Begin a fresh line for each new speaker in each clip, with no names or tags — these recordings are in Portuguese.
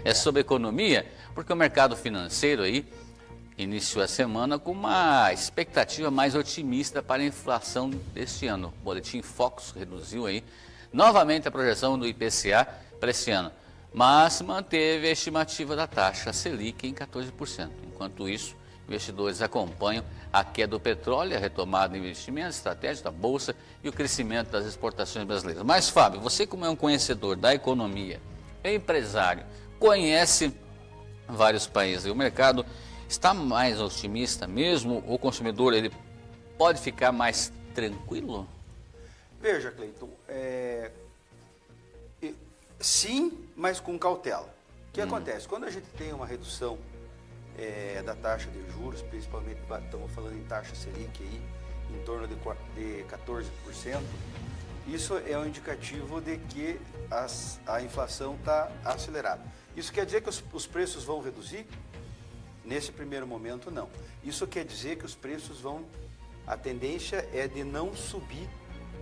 é sobre economia, porque o mercado financeiro aí iniciou a semana com uma expectativa mais otimista para a inflação deste ano. O Boletim Focus reduziu aí novamente a projeção do IPCA para esse ano, mas manteve a estimativa da taxa Selic em 14%. Enquanto isso, investidores acompanham a queda do petróleo, a retomada de investimentos estratégicos da Bolsa e o crescimento das exportações brasileiras. Mas, Fábio, você como é um conhecedor da economia, é empresário, conhece vários países, e o mercado está mais otimista mesmo? O consumidor ele pode ficar mais tranquilo?
Veja, Cleiton, sim, mas com cautela. O que acontece? Quando a gente tem uma redução da taxa de juros, principalmente estamos falando em taxa Selic aí, em torno de 14%, isso é um indicativo de que a inflação está acelerada. Isso quer dizer que os preços vão reduzir? Nesse primeiro momento, não. Isso quer dizer que os preços a tendência é de não subir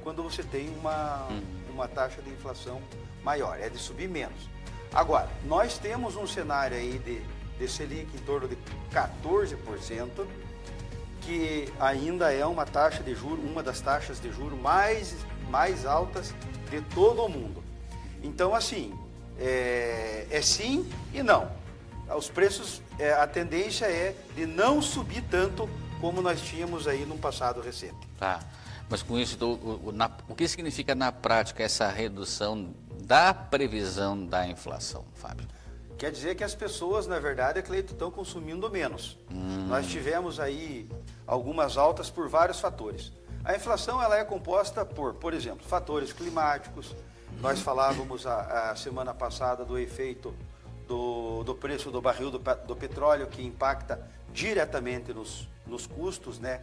quando você tem uma taxa de inflação maior, é de subir menos. Agora, nós temos um cenário aí de Selic em torno de 14%, que ainda é uma taxa de juros, uma das taxas de juros mais altas de todo o mundo. Então, assim, é sim e não. Os preços, a tendência é de não subir tanto como nós tínhamos aí no passado recente.
Tá, mas com isso, o que significa na prática essa redução da previsão da inflação, Fábio?
Quer dizer que as pessoas, na verdade, Cleiton, estão consumindo menos. Nós tivemos aí algumas altas por vários fatores. A inflação ela é composta por exemplo, fatores climáticos. Nós falávamos a semana passada do efeito do preço do barril do petróleo, que impacta diretamente nos custos, né?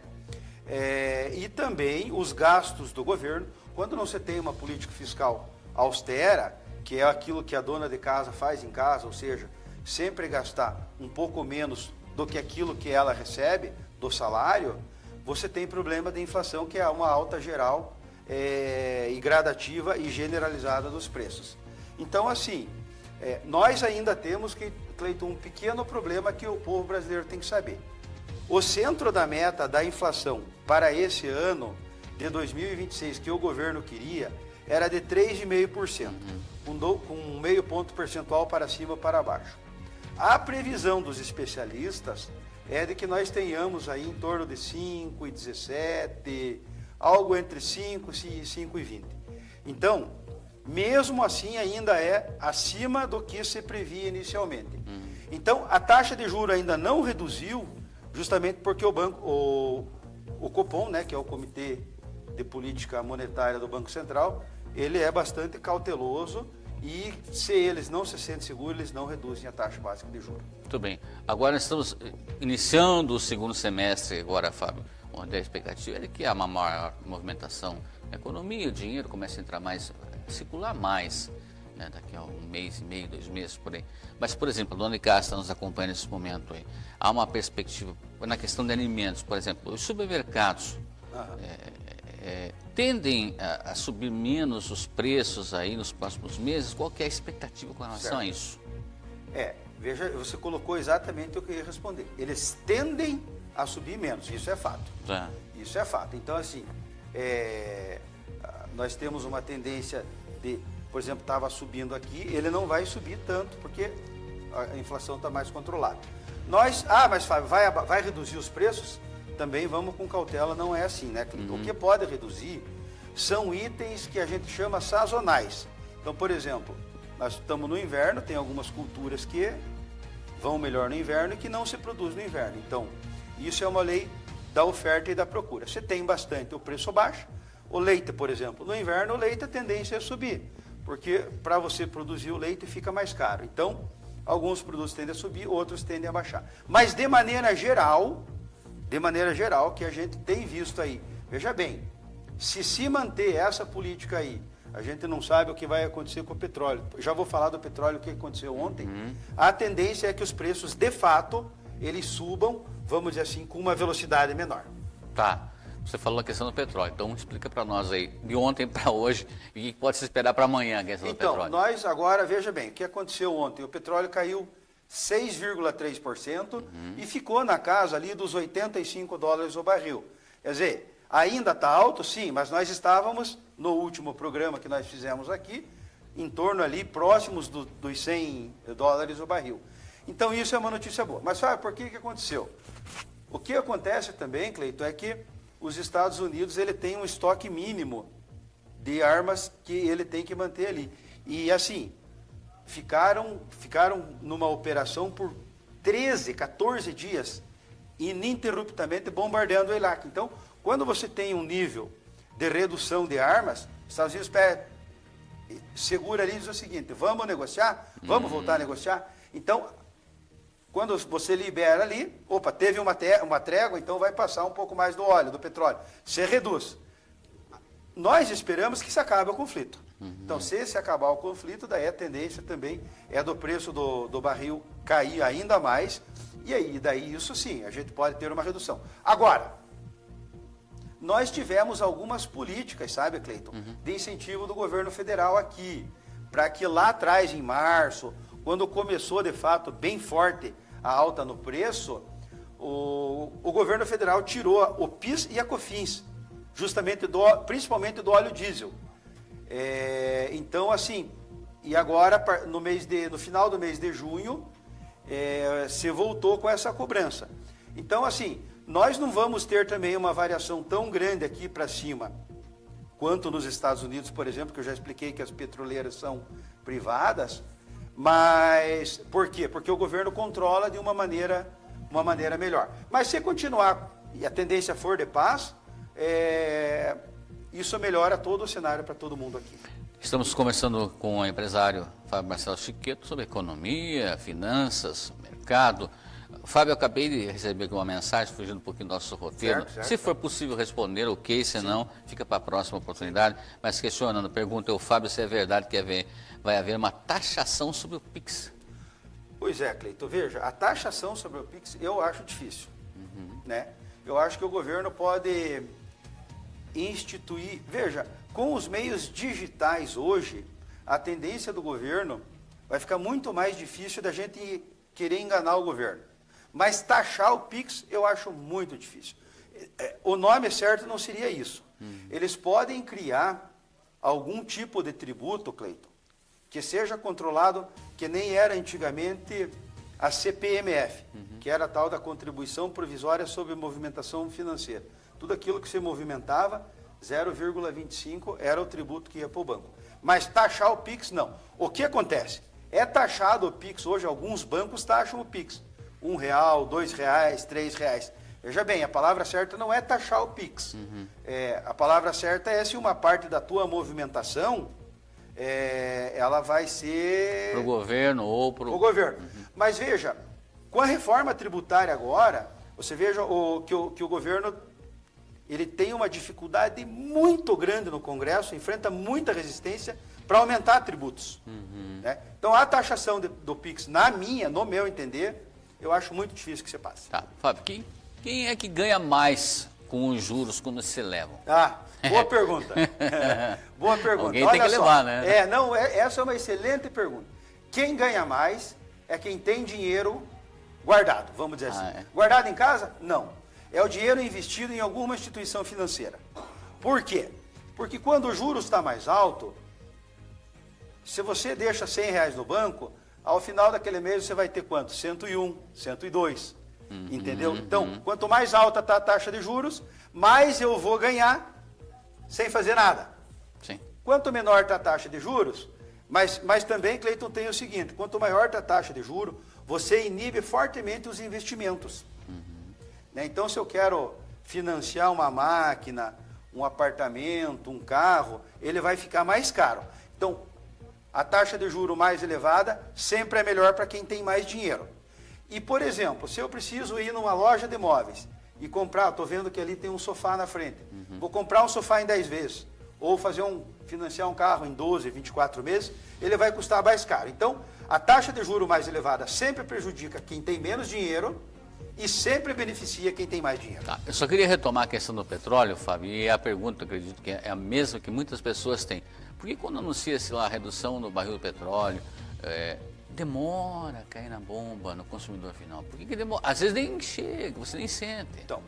E também os gastos do governo. Quando não se tem uma política fiscal austera, que é aquilo que a dona de casa faz em casa, ou seja, sempre gastar um pouco menos do que aquilo que ela recebe do salário, você tem problema de inflação, que é uma alta geral e gradativa e generalizada dos preços. Então, assim, nós ainda temos, Cleiton, um pequeno problema que o povo brasileiro tem que saber. O centro da meta da inflação para esse ano de 2026, que o governo queria, era de 3,5%, com meio ponto percentual para cima ou para baixo. A previsão dos especialistas é de que nós tenhamos aí em torno de 5,17%, algo entre 5 e 5,20%. Então, mesmo assim, ainda é acima do que se previa inicialmente. Então, a taxa de juros ainda não reduziu, justamente porque o Copom, né, que é o Comitê de Política Monetária do Banco Central, ele é bastante cauteloso e, se eles não se sentem seguros, eles não reduzem a taxa básica de juros.
Muito bem. Agora nós estamos iniciando o segundo semestre agora, Fábio, onde a expectativa é de que há uma maior movimentação na economia, o dinheiro começa a entrar mais, circular mais, né, daqui a um mês e meio, 2 meses, por aí. Mas, por exemplo, a dona de casa está nos acompanhando nesse momento aí. Há uma perspectiva, na questão de alimentos, por exemplo, os supermercados tendem a subir menos os preços aí nos próximos meses. Qual que é a expectativa com relação a isso?
Veja, você colocou exatamente o que eu ia responder. Eles tendem a subir menos, isso é fato. Isso é fato. Então, assim, nós temos uma tendência de, por exemplo, estava subindo aqui, ele não vai subir tanto, porque a inflação está mais controlada. Mas Fábio, vai reduzir os preços? Também vamos com cautela, não é assim, né, Cleiton? O que pode reduzir são itens que a gente chama sazonais. Então, por exemplo, nós estamos no inverno, tem algumas culturas que vão melhor no inverno e que não se produz no inverno. Então, isso é uma lei da oferta e da procura. Se tem bastante, o preço baixa. O leite, por exemplo, no inverno o leite a tendência é subir, porque para você produzir o leite fica mais caro. Então, alguns produtos tendem a subir, outros tendem a baixar. Mas de maneira geral, que a gente tem visto aí, veja bem, se manter essa política aí, a gente não sabe o que vai acontecer com o petróleo. Já vou falar do petróleo, o que aconteceu ontem. A tendência é que os preços, de fato, eles subam, vamos dizer assim, com uma velocidade menor.
Tá. Você falou a questão do petróleo, então explica para nós aí, de ontem para hoje, e o que pode se esperar para amanhã a questão do petróleo.
Então, nós agora, veja bem, o que aconteceu ontem? O petróleo caiu 6,3% e ficou na casa ali dos $85 o barril. Quer dizer, ainda está alto, sim, mas nós estávamos, no último programa que nós fizemos aqui, em torno ali, próximos dos $100 o barril. Então, isso é uma notícia boa. Mas, sabe por que aconteceu? O que acontece também, Cleiton, é que os Estados Unidos ele tem um estoque mínimo de armas que ele tem que manter ali. E assim, ficaram numa operação por 13, 14 dias, ininterruptamente bombardeando o Iraque. Então, quando você tem um nível de redução de armas, os Estados Unidos segura ali e diz o seguinte, vamos negociar? Vamos voltar a negociar? Então, quando você libera ali, teve uma trégua, então vai passar um pouco mais do óleo, do petróleo. Você reduz. Nós esperamos que se acabe o conflito. Então, se acabar o conflito, daí a tendência também é do preço do barril cair ainda mais. E aí, daí isso sim, a gente pode ter uma redução. Agora, nós tivemos algumas políticas, sabe, Cleiton, de incentivo do governo federal aqui, para que lá atrás, em março, quando começou de fato bem forte a alta no preço, o governo federal tirou o PIS e a COFINS, justamente principalmente do óleo diesel. Então, assim, e agora no final do mês de junho, se voltou com essa cobrança. Então, assim, nós não vamos ter também uma variação tão grande aqui para cima, quanto nos Estados Unidos, por exemplo, que eu já expliquei que as petroleiras são privadas. Mas, por quê? Porque o governo controla de uma maneira melhor. Mas se continuar, e a tendência for de paz, isso melhora todo o cenário para todo mundo aqui.
Estamos conversando com o empresário Fábio Marcelo Chiqueto sobre economia, finanças, mercado. Fábio, eu acabei de receber aqui uma mensagem, fugindo um pouquinho do nosso roteiro.
Certo.
Se for possível responder, ok, se não, fica para a próxima oportunidade. Sim. Mas questionando, pergunta ao Fábio se é verdade que vai haver uma taxação sobre o Pix.
Pois é, Cleiton, veja, a taxação sobre o Pix eu acho difícil. Né? Eu acho que o governo pode instituir... Veja, com os meios digitais hoje, a tendência do governo vai ficar muito mais difícil da gente querer enganar o governo. Mas taxar o Pix eu acho muito difícil. O nome certo não seria isso. Eles podem criar algum tipo de tributo, Cleiton, que seja controlado, que nem era antigamente a CPMF, que era a tal da Contribuição Provisória sobre Movimentação Financeira. Tudo aquilo que se movimentava, 0,25 era o tributo que ia para o banco. Mas taxar o Pix, não. O que acontece? É taxado o Pix, hoje alguns bancos taxam o Pix. R$1, R$2, R$3. Veja bem, a palavra certa não é taxar o Pix. A palavra certa é se uma parte da tua movimentação, ela vai ser...
Para o governo ou para
o governo. Mas veja, com a reforma tributária agora, você veja que o governo ele tem uma dificuldade muito grande no Congresso, enfrenta muita resistência para aumentar tributos. Né? Então, a taxação do Pix, no meu entender, eu acho muito difícil que você passe.
Tá. Fábio, quem é que ganha mais com os juros quando se levam?
Boa pergunta. Boa pergunta.
Alguém tem que levar, né?
Essa é uma excelente pergunta. Quem ganha mais é quem tem dinheiro guardado, vamos dizer assim. Guardado em casa? Não. É o dinheiro investido em alguma instituição financeira. Por quê? Porque quando o juros está mais alto, se você deixa R$100 no banco, ao final daquele mês você vai ter quanto? 101, 102. Entendeu? Então, quanto mais alta está a taxa de juros, mais eu vou ganhar sem fazer nada.
Sim. Quanto
menor está a taxa de juros, mas também, Cleiton, tem o seguinte, quanto maior está a taxa de juros, você inibe fortemente os investimentos. Né? Então, se eu quero financiar uma máquina, um apartamento, um carro, ele vai ficar mais caro. Então, a taxa de juros mais elevada sempre é melhor para quem tem mais dinheiro. E, por exemplo, se eu preciso ir numa loja de móveis e comprar, estou vendo que ali tem um sofá na frente, vou comprar um sofá em 10 vezes, ou financiar um carro em 12, 24 meses, ele vai custar mais caro. Então, a taxa de juros mais elevada sempre prejudica quem tem menos dinheiro e sempre beneficia quem tem mais dinheiro.
Tá, eu só queria retomar a questão do petróleo, Fábio, e a pergunta, acredito que é a mesma que muitas pessoas têm. Por que quando anuncia-se lá a redução no barril do petróleo, demora a cair na bomba, no consumidor final? Por que demora? Às vezes nem chega, você nem sente.
Então,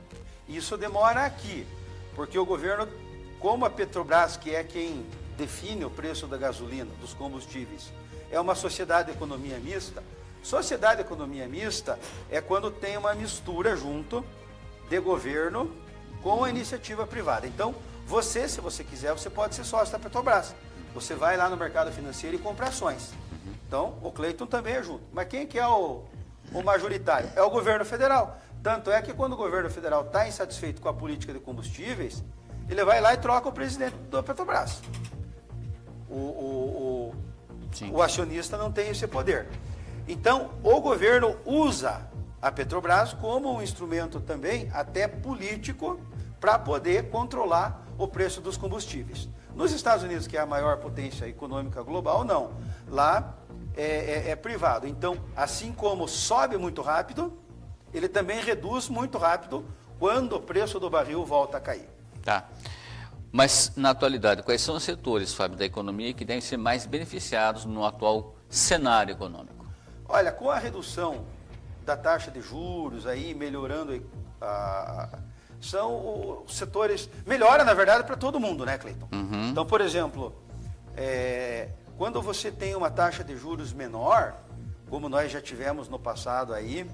isso demora aqui, porque o governo, como a Petrobras, que é quem define o preço da gasolina, dos combustíveis, é uma sociedade de economia mista. Sociedade de economia mista é quando tem uma mistura junto de governo com a iniciativa privada. Então, você, se você quiser, você pode ser sócio da Petrobras. Você vai lá no mercado financeiro e compra ações. Então, o Cleiton também é junto. Mas quem que é o majoritário? É o governo federal. Tanto é que quando o governo federal está insatisfeito com a política de combustíveis, ele vai lá e troca o presidente da Petrobras. O acionista não tem esse poder. Então, o governo usa a Petrobras como um instrumento também, até político, para poder controlar o preço dos combustíveis. Nos Estados Unidos, que é a maior potência econômica global, não. Lá é privado. Então, assim como sobe muito rápido, ele também reduz muito rápido quando o preço do barril volta a cair.
Tá. Mas, na atualidade, quais são os setores, Fábio, da economia que devem ser mais beneficiados no atual cenário econômico?
Olha, com a redução da taxa de juros, aí melhorando, são os setores... Melhora, na verdade, para todo mundo, né, Cleiton?
Uhum.
Então, por exemplo, quando você tem uma taxa de juros menor, como nós já tivemos no passado aí,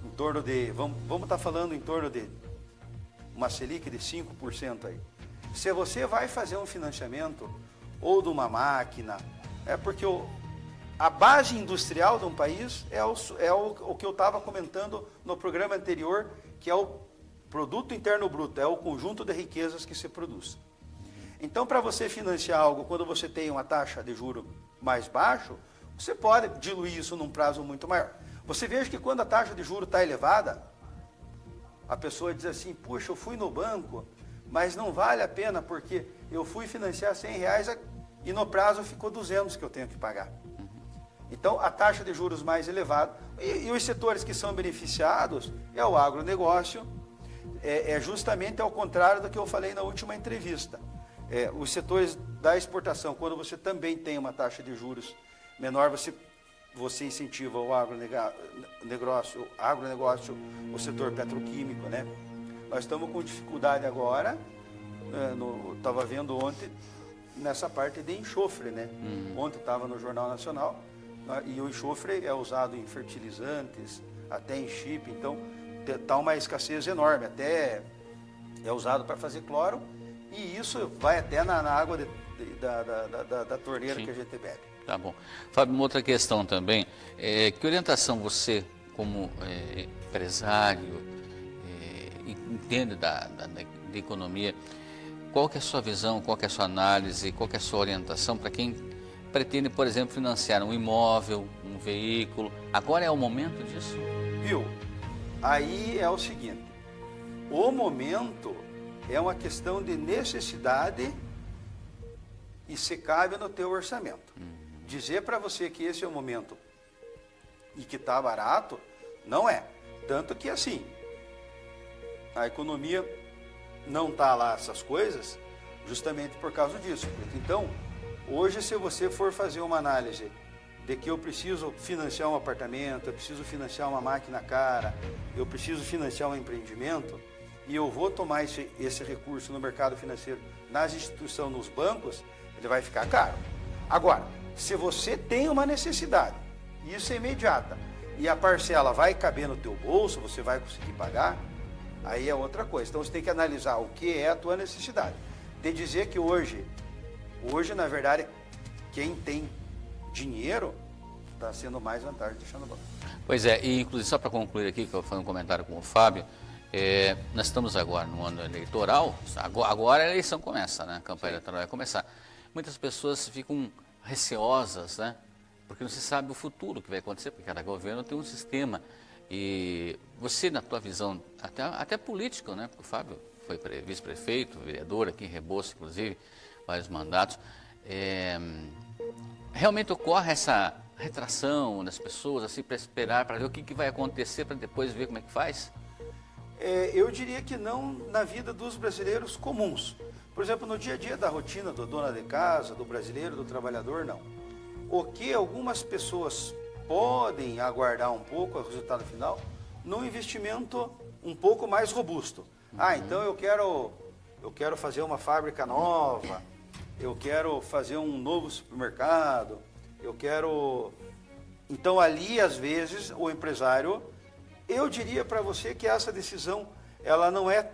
em torno de... Vamos estar falando em torno de uma Selic de 5% aí. Se você vai fazer um financiamento ou de uma máquina, porque a base industrial de um país é o que eu estava comentando no programa anterior, que é o produto interno bruto, é o conjunto de riquezas que se produz. Então, para você financiar algo, quando você tem uma taxa de juro mais baixo, você pode diluir isso num prazo muito maior. Você veja que quando a taxa de juro está elevada, a pessoa diz assim, puxa, eu fui no banco, mas não vale a pena porque eu fui financiar R$100 e no prazo ficou 200 que eu tenho que pagar. Então, a taxa de juros mais elevada, e os setores que são beneficiados é o agronegócio, justamente ao contrário do que eu falei na última entrevista. Os setores da exportação, quando você também tem uma taxa de juros menor, você incentiva o agronegócio, o setor petroquímico, né? Nós estamos com dificuldade agora, estava vendo ontem, nessa parte de enxofre, né? Ontem estava no Jornal Nacional, e o enxofre é usado em fertilizantes, até em chip, então está uma escassez enorme, até é usado para fazer cloro, e isso vai até na água da torneira. Sim. Que a gente bebe.
Tá bom. Fábio, uma outra questão também, que orientação você, como empresário, entende da economia, qual que é a sua visão, qual que é a sua análise, qual que é a sua orientação para quem pretende, por exemplo, financiar um imóvel, um veículo? Agora é o momento disso?
Viu? Aí é o seguinte, o momento é uma questão de necessidade e se cabe no teu orçamento. Dizer para você que esse é o momento e que está barato, não é. Tanto que assim, a economia não está lá essas coisas justamente por causa disso. Então, hoje se você for fazer uma análise de que eu preciso financiar um apartamento, eu preciso financiar uma máquina cara, eu preciso financiar um empreendimento, e eu vou tomar esse recurso no mercado financeiro, nas instituições, nos bancos, ele vai ficar caro. Agora, se você tem uma necessidade, isso é imediata, e a parcela vai caber no teu bolso, você vai conseguir pagar, aí é outra coisa. Então você tem que analisar o que é a tua necessidade. De dizer que hoje na verdade, quem tem dinheiro está sendo mais vantagem deixando o banco.
Pois é, e inclusive só para concluir aqui, que eu falei um comentário com o Fábio, nós estamos agora no ano eleitoral, agora a eleição começa, né? A campanha eleitoral vai começar. Muitas pessoas ficam receosas, né? Porque não se sabe o futuro que vai acontecer, porque cada governo tem um sistema. E você, na tua visão, até político, né? Porque o Fábio foi vice-prefeito, vereador aqui em Rebouças, inclusive, vários mandatos. Realmente ocorre essa retração das pessoas, assim, para esperar, para ver o que vai acontecer, para depois ver como é que faz?
Eu diria que não na vida dos brasileiros comuns. Por exemplo, no dia a dia da rotina do dona de casa, do brasileiro, do trabalhador, não. O que algumas pessoas podem aguardar um pouco, o resultado final, num investimento um pouco mais robusto. Então eu quero fazer uma fábrica nova, eu quero fazer um novo supermercado, eu quero... Então ali, às vezes, o empresário, eu diria para você que essa decisão, ela não é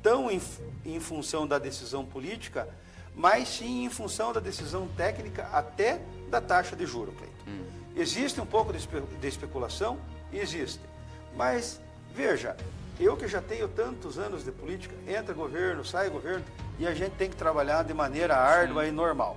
tão em função da decisão política, mas sim em função da decisão técnica até da taxa de juros, Cleiton. Existe um pouco de especulação? Existe. Mas, veja, eu que já tenho tantos anos de política, entra governo, sai governo, e a gente tem que trabalhar de maneira árdua e normal.